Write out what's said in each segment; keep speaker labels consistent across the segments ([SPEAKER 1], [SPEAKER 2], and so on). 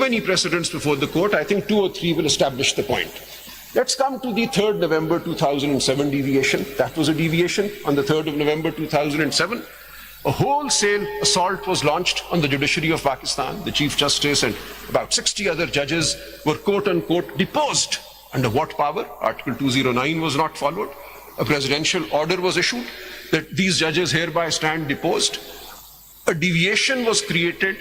[SPEAKER 1] many precedents before the court. I think 2 or 3 will establish the point. Let's come to the 3rd November 2007 deviation. That was a deviation on the 3rd of November 2007. A wholesale assault was launched on the judiciary of Pakistan. The Chief Justice and about 60 other judges were quote-unquote deposed. Under what power? Article 209 was not followed. A presidential order was issued that these judges hereby stand deposed. A deviation was created.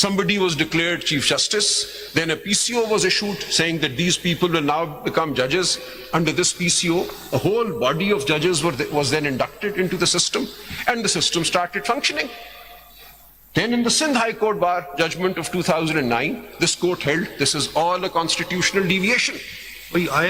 [SPEAKER 1] Somebody was declared Chief Justice. Then a PCO was issued saying that these people will now become judges. Under this PCO, a whole body of judges was then inducted into the system, and the system started functioning. Then in the Sindh High Court Bar judgment of 2009, this court held this is all a constitutional deviation.
[SPEAKER 2] Please, I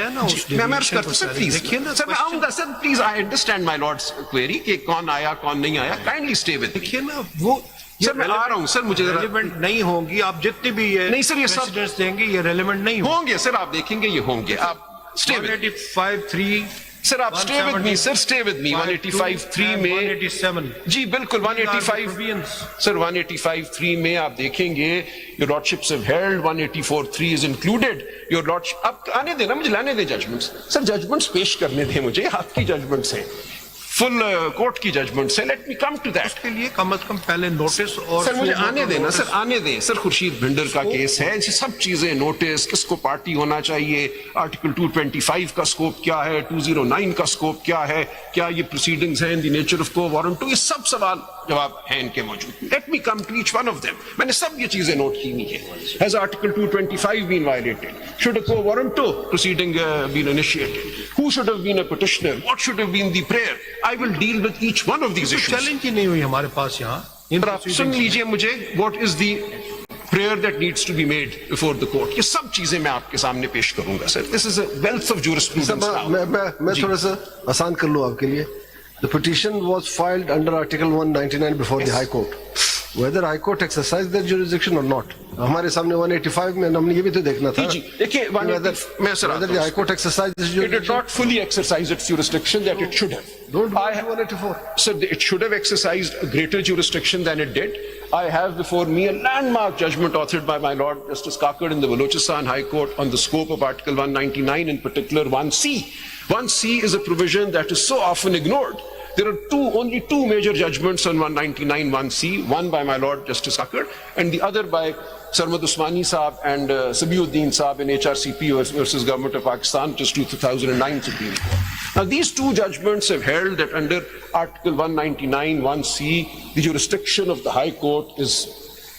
[SPEAKER 1] understand my lord's query कि कौन आया कौन नहीं आया. Kindly stay with me.
[SPEAKER 2] देखिए ना वो
[SPEAKER 1] sir मैं आ रहा हूँ सर, मुझे
[SPEAKER 2] रेलेवेंट नहीं होंगी. आप जितने भी ये
[SPEAKER 1] नहीं सर ये सब
[SPEAKER 2] देंगे ये रेलेवेंट नहीं
[SPEAKER 1] होंगे सर. आप देखेंगे ये होंगे. आप स्टे विद
[SPEAKER 2] 185(3)
[SPEAKER 1] सर, आप stay with me sir, stay with me. 185(3) में
[SPEAKER 2] 187
[SPEAKER 1] जी बिल्कुल 185 सर 185(3) में आप देखेंगे your lordships have held 184(3) is included. Your lordship अब आने देना, मुझे लाने दे जजमेंट्स. सर जजमेंट्स पेश करने दें मुझे. आपकी जजमेंट्स हैं, फुल कोर्ट की जजमेंट से. Let me come to that.
[SPEAKER 2] उसके लिए कम से कम पहले नोटिस और
[SPEAKER 1] सर मुझे आने देना सर, आने दें सर. खुर्शीद भिंडर का केस है, ये सब चीजें नोटिस, किसको पार्टी होना चाहिए, आर्टिकल 225 का स्कोप क्या है, 209 का स्कोप क्या है, क्या ये प्रोसीडिंग्स हैं in the nature of quo warranto. ये सब सवाल जवाब हैं इनके मौजूद. Let me come to each one of them. मैंने सब ये चीजें नोट की हुई है. Has article 225 been violated? Should a quo warranto proceeding been initiated? Who should have been a petitioner? What should have been the prayer? I will deal with each one of these issues.
[SPEAKER 2] Challenge ही नहीं हुई हमारे पास यहाँ.
[SPEAKER 1] आप सुन लीजिए मुझे. What is the prayer that needs to be made before the court? ये सब चीजें मैं आपके सामने पेश करूंगा sir. This is a wealth of jurisprudence.
[SPEAKER 3] मैं थोड़ा सा आसान कर लूँ आपके लिए. The petition was filed under Article 199 before the High Court. Whether High Court exercised their jurisdiction or not. हमारे सामने 185 में हमने ये भी तो देखना था.
[SPEAKER 1] देखिए मैं sir
[SPEAKER 3] whether the High Court exercised its
[SPEAKER 1] jurisdiction. It did not fully exercise its jurisdiction that it should have.
[SPEAKER 3] Don't buy 184.
[SPEAKER 1] Sir, it should have exercised a greater jurisdiction than it did. I have before me a landmark judgment authored by my Lord Justice Kakad in the Balochistan High Court on the scope of Article 199, in particular 1C. 1C is a provision that is so often ignored. There are only two major judgments on 199 1C, one by my Lord Justice Kakad and the other by Sarmad Usmani Saab and Sabiuddin Saab in HRCP versus Government of Pakistan, which is 2009 Supreme Court. Now these two judgments have held that under Article 199 1C, the jurisdiction of the High Court is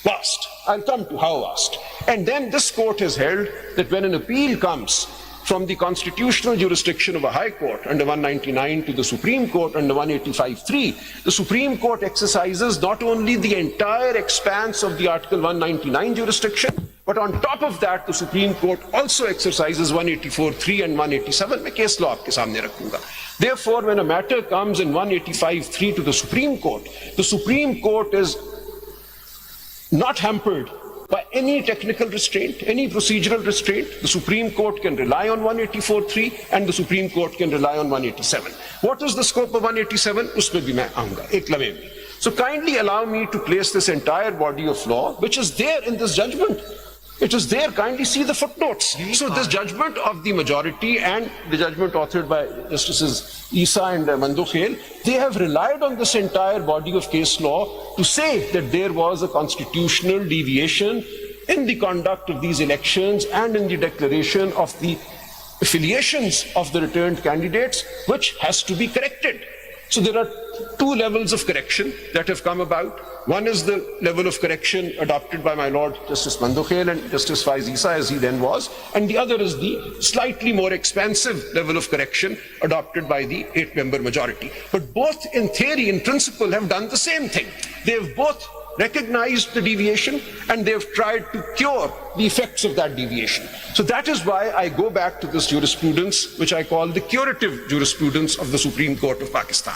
[SPEAKER 1] vast. I'll come to how vast. And then this court has held that when an appeal comes from the constitutional jurisdiction of a High Court under 199 to the Supreme Court under 185(3), the Supreme Court exercises not only the entire expanse of the Article 199 jurisdiction, but on top of that, the Supreme Court also exercises 184(3) and 187. मैं case law आपके सामने रखूंगा. Therefore, when a matter comes in 185(3) to the Supreme Court is not hampered by any technical restraint, any procedural restraint. The Supreme Court can rely on 184(3) and the Supreme Court can rely on 187. What is the scope of 187? उसमें भी मैं आऊंगा एक लम्हे में. So kindly allow me to place this entire body of law, which is there in this judgment. It is there. Kindly see the footnotes. So this judgment of the majority and the judgment authored by Justices Isa and Mandukhail, they have relied on this entire body of case law to say that there was a constitutional deviation in the conduct of these elections and in the declaration of the affiliations of the returned candidates, which has to be corrected. So there are two levels of correction that have come about. One is the level of correction adopted by my Lord Justice Mandukhail and Justice Faiz Isa, as he then was, and the other is the slightly more expansive level of correction adopted by the 8-member majority. But both in theory, in principle, have done the same thing. They have both recognized the deviation and they have tried to cure the effects of that deviation. So that is why I go back to this jurisprudence, which I call the curative jurisprudence of the Supreme Court of Pakistan.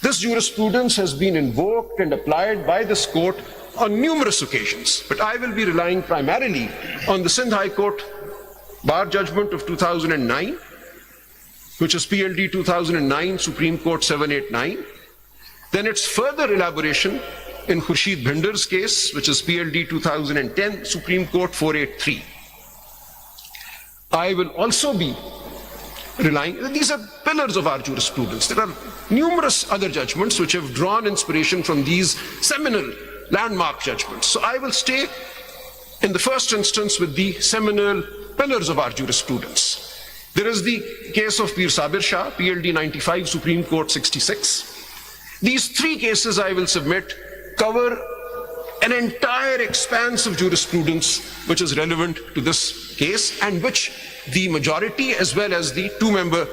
[SPEAKER 1] This jurisprudence has been invoked and applied by this court on numerous occasions, but I will be relying primarily on the Sindh High Court bar judgment of 2009, which is PLD 2009, Supreme Court 789, then its further elaboration in Khurshid Bhinder's case, which is PLD 2010, Supreme Court 483. I will also be relying, these are pillars of our jurisprudence. There are numerous other judgments which have drawn inspiration from these seminal landmark judgments. So I will stay in the first instance with the seminal pillars of our jurisprudence. There is the case of Pir Sabir Shah, PLD 95, Supreme Court 66. These three cases I will submit cover an entire expanse of jurisprudence which is relevant to this case and which the majority as well as the two-member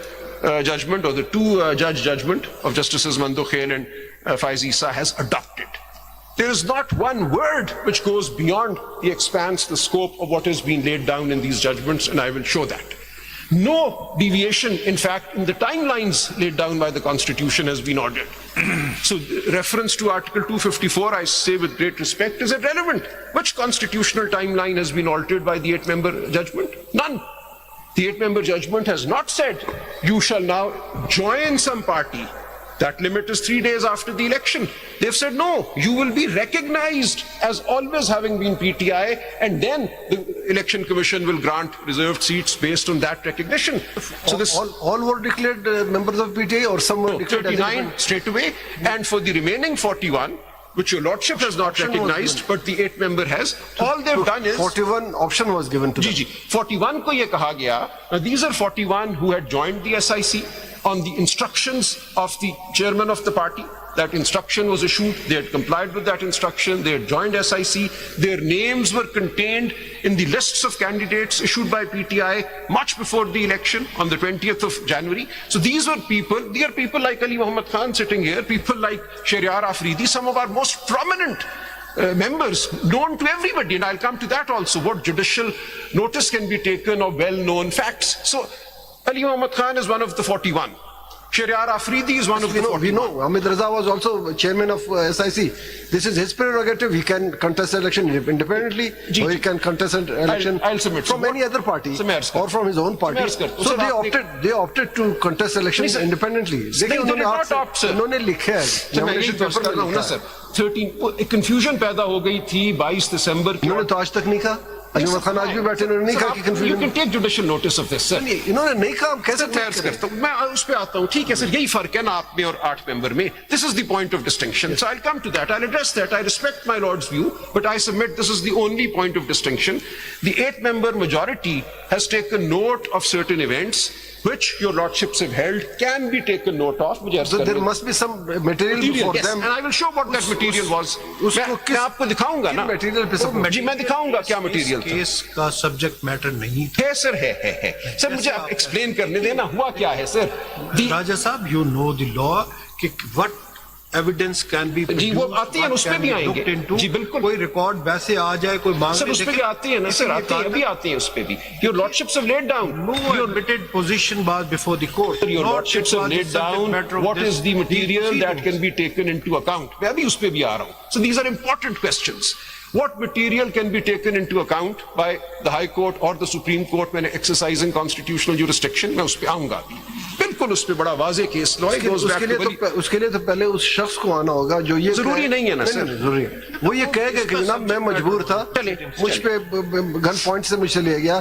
[SPEAKER 1] judgment or the two-judge judgment of Justices Mando Khail and Faiz Isa has adopted. There is not one word which goes beyond the expanse, the scope of what has been laid down in these judgments, and I will show that. No deviation, in fact, in the timelines laid down by the Constitution has been ordered. So reference to Article 254, I say with great respect, is irrelevant. Which constitutional timeline has been altered by the 8-member judgment? None. The 8-member judgment has not said, you shall now join some party. That limit is 3 days after the election. They've said, no, you will be recognized as always having been PTI, and then the Election Commission will grant reserved seats based on that recognition. So this
[SPEAKER 3] all were declared members of PTA, or some were declared
[SPEAKER 1] 39 straight away, and for the remaining 41, which your lordship has not recognized, but the 8-member has, all they've done is
[SPEAKER 3] 41 option was given to them.
[SPEAKER 1] 41 ko ye kaha gaya, now these are 41 who had joined the SIC on the instructions of the chairman of the party. That instruction was issued, they had complied with that instruction, they had joined SIC, their names were contained in the lists of candidates issued by PTI much before the election on the 20th of January. So these are people like Ali Muhammad Khan sitting here, people like Shahryar Afridi, some of our most prominent members known to everybody, and I'll come to that also, what judicial notice can be taken of well-known facts. So Ali Muhammad Khan is one of the 41. Shahryar Afridi is one of the 41.
[SPEAKER 3] We know. Hamid Raza was also chairman of SIC. This is his prerogative. He can contest election independently, or he can contest an election
[SPEAKER 1] I'll submit.
[SPEAKER 3] from any other party or from his own party.
[SPEAKER 1] So
[SPEAKER 3] So they opted to contest elections independently.
[SPEAKER 1] They did not opt, sir.
[SPEAKER 3] उन्होंने लिखा है, nomination paper में लिखा है.
[SPEAKER 1] Sir 13 एक confusion पैदा हो गई थी 22 दिसंबर की.
[SPEAKER 3] इन्होंने तो आज तक नहीं कहा. अली मुहम्मद खान आज भी बैठे, उन्होंने नहीं कहा कि
[SPEAKER 1] You
[SPEAKER 3] confusion.
[SPEAKER 1] can take judicial notice of this, sir.
[SPEAKER 3] इन्होंने नहीं कहा, हम कैसे
[SPEAKER 1] मैं अर्ज करता हूं, मैं उस पे आता हूं. ठीक है सर, यही फर्क है ना आप में और 8 मेंबर में. This is the point of distinction. So I'll come to that. I'll address that. I respect my lord's view, but I submit this is the only point of distinction. The 8-member majority has taken note of certain events which your lordships have held, can be taken note of.
[SPEAKER 3] So there must be some material for
[SPEAKER 1] yes,
[SPEAKER 3] them.
[SPEAKER 1] and I will show what that material was. मैं आपको दिखाऊंगा ना.
[SPEAKER 3] Material पे सब
[SPEAKER 1] जी मैं दिखाऊंगा क्या material था.
[SPEAKER 2] केस का सब्जेक्ट मैटर नहीं था.
[SPEAKER 1] है सर, है. सर मुझे आप एक्सप्लेन करने देना हुआ क्या है सर.
[SPEAKER 2] राजा साहब, you know the law कि what evidence can be
[SPEAKER 1] जी वो आती है, उस पे भी आएंगे. जी बिल्कुल.
[SPEAKER 2] कोई रिकॉर्ड वैसे आ जाए, कोई मांग
[SPEAKER 1] सर उस पे भी आती है ना सर, आती है, अभी आती है उस पे भी. Your lordships have laid down.
[SPEAKER 2] No admitted position was before the court.
[SPEAKER 1] Your lordships have laid down what is the material that can be taken into account. मैं अभी उस पे भी आ रहा हूँ. So these are important questions. What material can be taken into account by the High Court or the Supreme Court when exercising constitutional jurisdiction? मैं उस पे आऊंगा अभी. बिल्कुल उस पे बड़ा वाज़े केस लॉ है.
[SPEAKER 3] उसके लिए तो पहले उस शख्स को आना होगा जो ये
[SPEAKER 1] जरूरी नहीं है ना सर.
[SPEAKER 3] जरूरी है. वो ये कहेगा कि जनाब मैं मजबूर था, मुझ पे गन पॉइंट से मुझसे ले गया,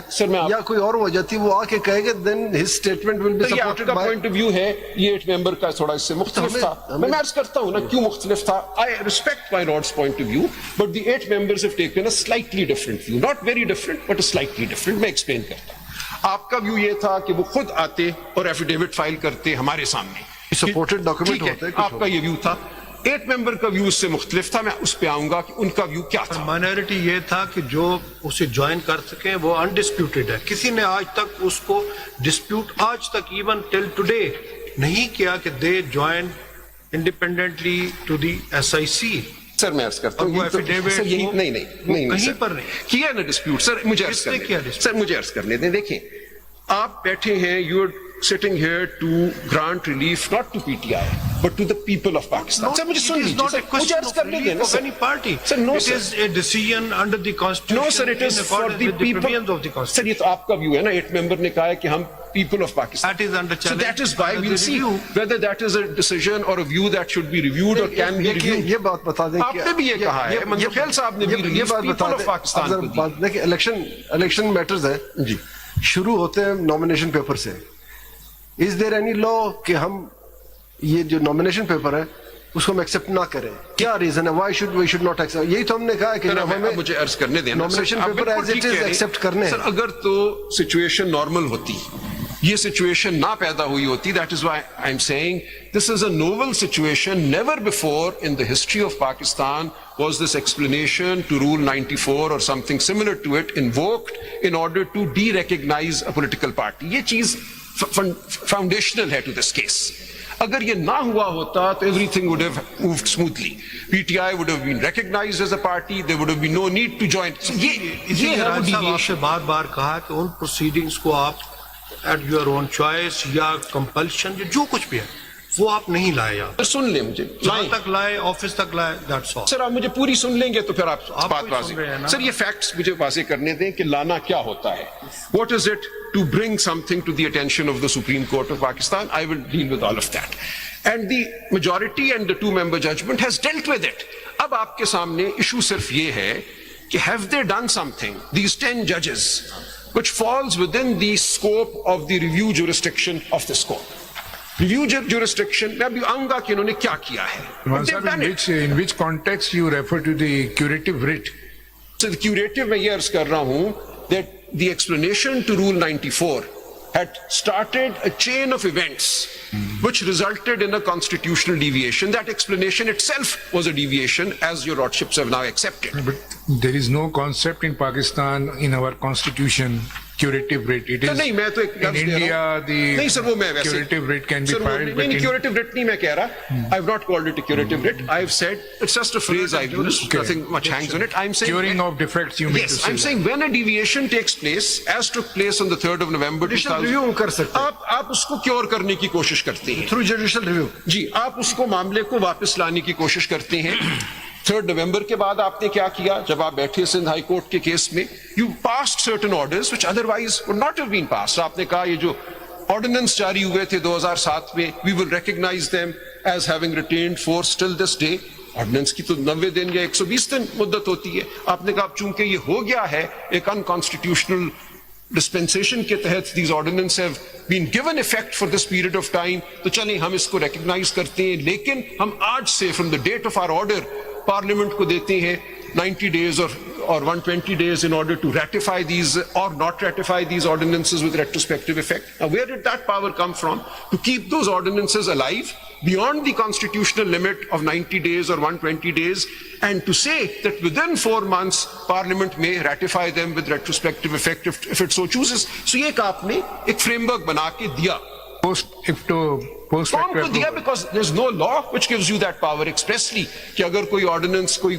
[SPEAKER 3] या कोई और वजह थी, वो आके कहेगा, then his statement will be supported by.
[SPEAKER 1] Point of view है, ये 8 मेंबर का थोड़ा इससे मुख्तलिफ था. मैं अर्ज करता हूँ ना क्यों मुख्तलिफ था. I respect my lord's point of view, but the 8 members have taken a slightly different view. Not very different, but a slightly different. मैं एक्सप्लेन करता हूँ. आपका व्यू ये था कि वो खुद आते और एफिडेविट फाइल करते हमारे सामने.
[SPEAKER 3] सपोर्टेड डॉक्यूमेंट होता है.
[SPEAKER 1] आपका ये व्यू था. 8 मेंबर का व्यू इससे मुख्तलिफ था. मैं उस पे आऊंगा कि उनका व्यू क्या था.
[SPEAKER 2] माइनॉरिटी ये था कि जो उसे ज्वाइन कर सके वो अनडिस्प्यूटेड है. किसी ने आज तक उसको डिस्प्यूट आज तक इवन टिल टुडे नहीं किया कि they join independently to the SIC.
[SPEAKER 1] Sir मैं अर्ज करता हूँ सर यही नहीं
[SPEAKER 2] कहीं पर नहीं
[SPEAKER 1] किया ना डिस्प्यूट. सर मुझे अर्ज करने दें. देखिए आप बैठे हैं, you sitting here to grant relief not to PTI but to the people of Pakistan.
[SPEAKER 2] No,
[SPEAKER 1] Sir, मुझे सुन
[SPEAKER 2] it is
[SPEAKER 1] लीजिए,
[SPEAKER 2] not
[SPEAKER 1] sir,
[SPEAKER 2] a question
[SPEAKER 1] मुझे अर्ज
[SPEAKER 2] of
[SPEAKER 1] करने
[SPEAKER 2] relief
[SPEAKER 1] दें ना,
[SPEAKER 2] of
[SPEAKER 1] sir.
[SPEAKER 2] any party.
[SPEAKER 1] Sir, no,
[SPEAKER 2] It
[SPEAKER 1] sir.
[SPEAKER 2] is a decision under the Constitution.
[SPEAKER 1] No, sir, it is
[SPEAKER 2] in
[SPEAKER 1] for
[SPEAKER 2] accordance
[SPEAKER 1] the
[SPEAKER 2] with the
[SPEAKER 1] people.
[SPEAKER 2] provisions of the
[SPEAKER 1] Sir,
[SPEAKER 2] Constitution.
[SPEAKER 1] ये तो आपका view है ना, 8 member ने कहा है कि हम people of Pakistan.
[SPEAKER 2] That is under
[SPEAKER 1] So
[SPEAKER 2] challenge.
[SPEAKER 1] that is why
[SPEAKER 2] under
[SPEAKER 1] we'll
[SPEAKER 2] the
[SPEAKER 1] see
[SPEAKER 2] review.
[SPEAKER 1] whether that is a decision or a view that should be reviewed or can be
[SPEAKER 3] देखिए,
[SPEAKER 1] reviewed.
[SPEAKER 3] ये बात बता दें कि
[SPEAKER 1] आपने भी ये कहा है, मंजूर खैल साहब ने भी
[SPEAKER 3] ये
[SPEAKER 1] relief
[SPEAKER 3] बात
[SPEAKER 1] people
[SPEAKER 3] बता
[SPEAKER 1] of
[SPEAKER 3] दें,
[SPEAKER 1] Pakistan
[SPEAKER 3] अब जरा
[SPEAKER 1] को दी।
[SPEAKER 3] बात देखिए, इलेक्शन मैटर्स है
[SPEAKER 1] जी।
[SPEAKER 3] शुरू होते हैं नॉमिनेशन पेपर से। इज देयर एनी लॉ कि हम ये जो नॉमिनेशन पेपर है उसको हम एक्सेप्ट ना करें? क्या रीजन है? Why should we should not accept? यही तो हमने कहा है कि
[SPEAKER 1] सर,
[SPEAKER 3] हमें
[SPEAKER 1] मुझे अर्ज करने देना।
[SPEAKER 3] नॉमिनेशन
[SPEAKER 1] सर, आप
[SPEAKER 3] पेपर
[SPEAKER 1] बिल्कुल
[SPEAKER 3] एज इट
[SPEAKER 1] ठीक
[SPEAKER 3] इज
[SPEAKER 1] कह रहे हैं।
[SPEAKER 3] एक्सेप्ट करने
[SPEAKER 1] सर,
[SPEAKER 3] हैं।
[SPEAKER 1] अगर तो सिचुएशन नॉर्मल होती, ये सिचुएशन ना पैदा हुई होती, that is why I am saying this is a novel situation. Never before in the history of Pakistan was this explanation to Rule 94 or something similar to it invoked in order to de-recognize a political party. ये चीज foundational है to this case. अगर ये ना हुआ होता तो everything would have moved smoothly. PTI would have been recognized as a party. There would have been no need to join. So ये
[SPEAKER 2] इसीलिए
[SPEAKER 1] है वो
[SPEAKER 2] राज साहब
[SPEAKER 1] deviation.
[SPEAKER 2] आपसे बार बार कहा कि उन प्रोसीडिंग्स को आप एट योर ओन चॉइस या कंपल्शन जो कुछ भी है वो आप नहीं लाए यार।
[SPEAKER 1] सर, सुन ले मुझे,
[SPEAKER 2] जहां तक लाए ऑफिस तक लाए, दैट्स ऑल।
[SPEAKER 1] सर आप मुझे पूरी सुन लेंगे तो फिर आप
[SPEAKER 2] आप
[SPEAKER 1] बात
[SPEAKER 2] कोई
[SPEAKER 1] वाजे।
[SPEAKER 2] सुन रहे हैं ना?
[SPEAKER 1] सर ये फैक्ट्स मुझे वाजे करने दें कि लाना क्या होता है. What is it to bring something to the attention of the Supreme Court of Pakistan? I will deal with all of that. And the majority and the 2-member judgment has dealt with it. अब आपके सामने issue सिर्फ ये है कि have they done something, these 10 judges, which falls within the scope of the review jurisdiction of this court. Review jurisdiction, मैं अभी आऊंगा कि इन्होंने क्या किया है. But they've done it.
[SPEAKER 4] In which context you refer to the curative writ?
[SPEAKER 1] So the curative मैं ये अर्ज कर रहा हूं that the explanation to Rule 94 had started a chain of events which resulted in a constitutional deviation. That explanation itself was a deviation, as your lordships have now accepted.
[SPEAKER 4] But there is no concept in Pakistan, in our constitution, curative writ. It
[SPEAKER 1] तो
[SPEAKER 4] is
[SPEAKER 1] नहीं, मैं तो एक
[SPEAKER 4] in
[SPEAKER 1] लफ्ज़ दे रहा
[SPEAKER 4] India
[SPEAKER 1] हूं।
[SPEAKER 4] the
[SPEAKER 1] नहीं sir, वो मैं वैसे
[SPEAKER 4] curative writ can be
[SPEAKER 1] sir, वो
[SPEAKER 4] filed.
[SPEAKER 1] नहीं,
[SPEAKER 4] but
[SPEAKER 1] नहीं,
[SPEAKER 4] in-
[SPEAKER 1] curative writ नहीं मैं कह रहा. I have not called it a curative writ. I have said it's just a phrase I've used.
[SPEAKER 4] Okay.
[SPEAKER 1] Nothing much hangs on it. I'm saying
[SPEAKER 4] curing of defects, you mean
[SPEAKER 1] yes,
[SPEAKER 4] to say?
[SPEAKER 1] I'm saying when a deviation takes place, as took place on the 3rd of November
[SPEAKER 3] judicial
[SPEAKER 1] 2000,
[SPEAKER 3] review हम कर सकते हैं
[SPEAKER 1] आप उसको cure करने की कोशिश करते हैं.
[SPEAKER 3] Through judicial review.
[SPEAKER 1] जी, आप उसको मामले को वापस लाने की कोशिश करते हैं. 3rd नवंबर के बाद आपने क्या किया? जब आप बैठे सिंध हाई कोर्ट के केस में, you passed certain orders which otherwise would not have been passed. आपने कहा ये जो ऑर्डिनेंस जारी हुए थे 2007 में, we will recognise them as having retained force till this day. Ordinance की तो 90 दिन या 120 दिन मुद्दत होती है. आपने कहा चूंकि ये हो गया है एक अनकॉन्स्टिट्यूशनल डिस्पेंसेशन के तहत, these ordinances have been given effect for this period of time, तो चलें हम इसको recognize करते हैं. लेकिन हम आज से from the date of our order parliament को देते हैं 90 days or 120 days in order to ratify these or not ratify these ordinances with retrospective effect. Now where did that power come from to keep those ordinances alive beyond the constitutional limit of 90 days or 120 days, and to say that within 4 months Parliament may ratify them with retrospective effect if it so chooses. So ये एक आपने एक framework बना के दिया.
[SPEAKER 4] Post
[SPEAKER 1] कौन को दिया?
[SPEAKER 4] approval.
[SPEAKER 1] Because there's no law which gives you that power expressly कि अगर कोई ऑर्डिनेंस कोई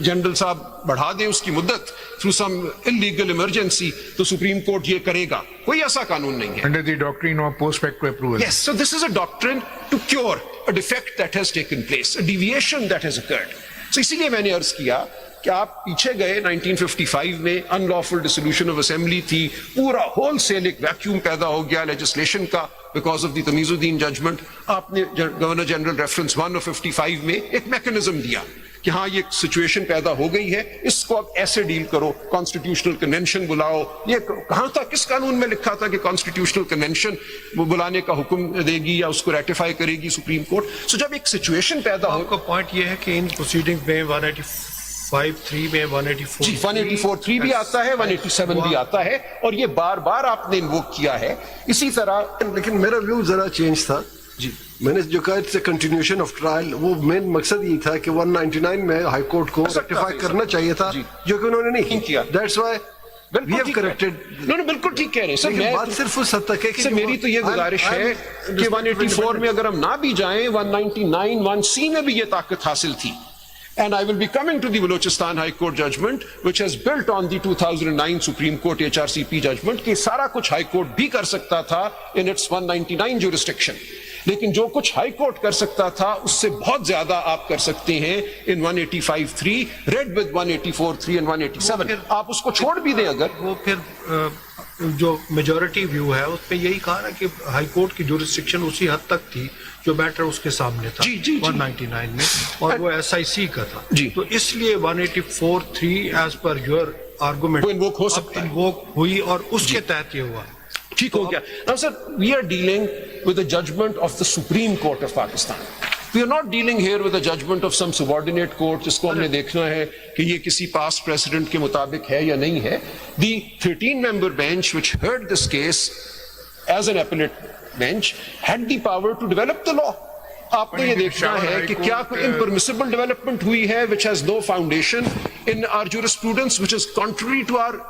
[SPEAKER 1] जनरल साहब बढ़ा दे उसकी मुद्दत थ्रू सम इलीगल इमरजेंसी, तो सुप्रीम कोर्ट ये करेगा. कोई ऐसा कानून नहीं है.
[SPEAKER 4] Under the doctrine of post facto approval.
[SPEAKER 1] Yes, so this is a doctrine to cure a defect that has taken place, a deviation that has occurred. So इसीलिए मैंने अर्ज किया कि आप पीछे गए 1955 में अनलॉफुल डिसोल्यूशन ऑफ असेंबली थी, पूरा होलसेल एक वैक्यूम पैदा हो गया लेजिस्लेशन का because of the Tamizuddin judgment. आपने गवर्नर जनरल रेफरेंस 1 of 55 में एक मैकेनिज्म दिया कि हाँ ये सिचुएशन पैदा हो गई है, इसको अब ऐसे डील करो, कॉन्स्टिट्यूशनल कन्वेंशन बुलाओ. ये कहां था, किस कानून में लिखा था कि कॉन्स्टिट्यूशनल कन्वेंशन बुलाने का हुक्म देगी या उसको रेटिफाई करेगी सुप्रीम कोर्ट. सो जब एक सिचुएशन पैदा हो,
[SPEAKER 2] आपका पॉइंट ये है कि इन प्रोसीडिंग में 185(3) में 184
[SPEAKER 1] जी 184(3) भी आता है, 187 भी आता है, और ये बार बार आपने इन्वोक किया है. इसी तरह
[SPEAKER 3] लेकिन मेरा व्यू जरा चेंज था जी. मैंने जो कहा इट्स कंटिन्यूएशन ऑफ ट्रायल, वो मेन मकसद ये था कि 199 में हाई कोर्ट को रेक्टिफाई करना चाहिए था, जो कि उन्होंने नहीं किया. That's why we have corrected.
[SPEAKER 1] No बिल्कुल ठीक कह रहे हैं सर.
[SPEAKER 3] लेकिन
[SPEAKER 1] मैं
[SPEAKER 3] बात सिर्फ उस हद तक है कि
[SPEAKER 1] सर मेरी तो ये गुजारिश है कि 184 में अगर हम ना भी जाएं, 199 1C में भी ये ताकत हासिल थी And I will be coming to the Balochistan High Court judgment, which has built on the 2009 Supreme Court HRCP judgment, कि सारा कुछ High Court भी कर सकता था in its 199 jurisdiction. लेकिन जो कुछ High Court कर सकता था, उससे बहुत ज्यादा आप कर सकते हैं in 185(3), read with 184(3) and 187. आप उसको छोड़ भी दें अगर.
[SPEAKER 2] वो फिर जो मेजॉरिटी व्यू है उसमें यही कहा ना कि हाई कोर्ट की जुरिस्डिक्शन उसी हद तक थी जो मैटर उसके सामने था
[SPEAKER 1] जी, जी, जी.
[SPEAKER 2] 199 में, और वो SIC का था
[SPEAKER 1] जी.
[SPEAKER 2] तो इसलिए 184(3) एज पर योर आर्गुमेंट
[SPEAKER 1] वो invoke हो सकता है.
[SPEAKER 2] इन्वोक हुई और उसके तहत ये हुआ.
[SPEAKER 1] ठीक हो गया. Now sir, we are dealing with a judgment of the Supreme Court of Pakistan. We are not dealing here with a judgment of some subordinate court जिसको हमने देखना है कि ये किसी past precedent के मुताबिक है या नहीं है. The 13-member bench which heard this case as an appellate bench had the power to develop the law. आपने ये देखना है कि क्या कोई impermissible development हुई है which has no foundation in our jurisprudence, which is contrary to our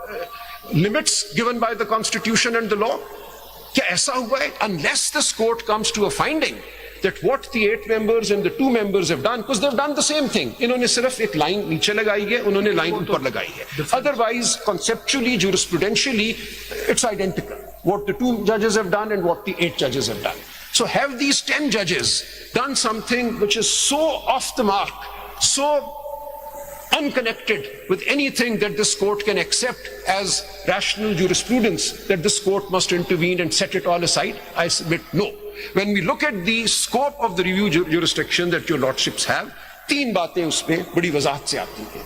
[SPEAKER 1] limits given by the Constitution and the law. क्या ऐसा हुआ है? Unless this court comes to a finding that what the 8 members and the 2 members have done, because they've done the same thing. इन्होंने सिर्फ एक line नीचे लगाई है, उन्होंने लाइन ऊपर लगाई है. Otherwise, conceptually, jurisprudentially, it's identical. What the 2 judges have done and what the 8 judges have done. So have these 10 judges done something which is so off the mark, so unconnected with anything that this court can accept as rational jurisprudence, that this court must intervene and set it all aside? I submit no. When we look at the scope of the review jurisdiction that your lordships have, 3 बातें उसमें बड़ी वजाहत से आती हैं.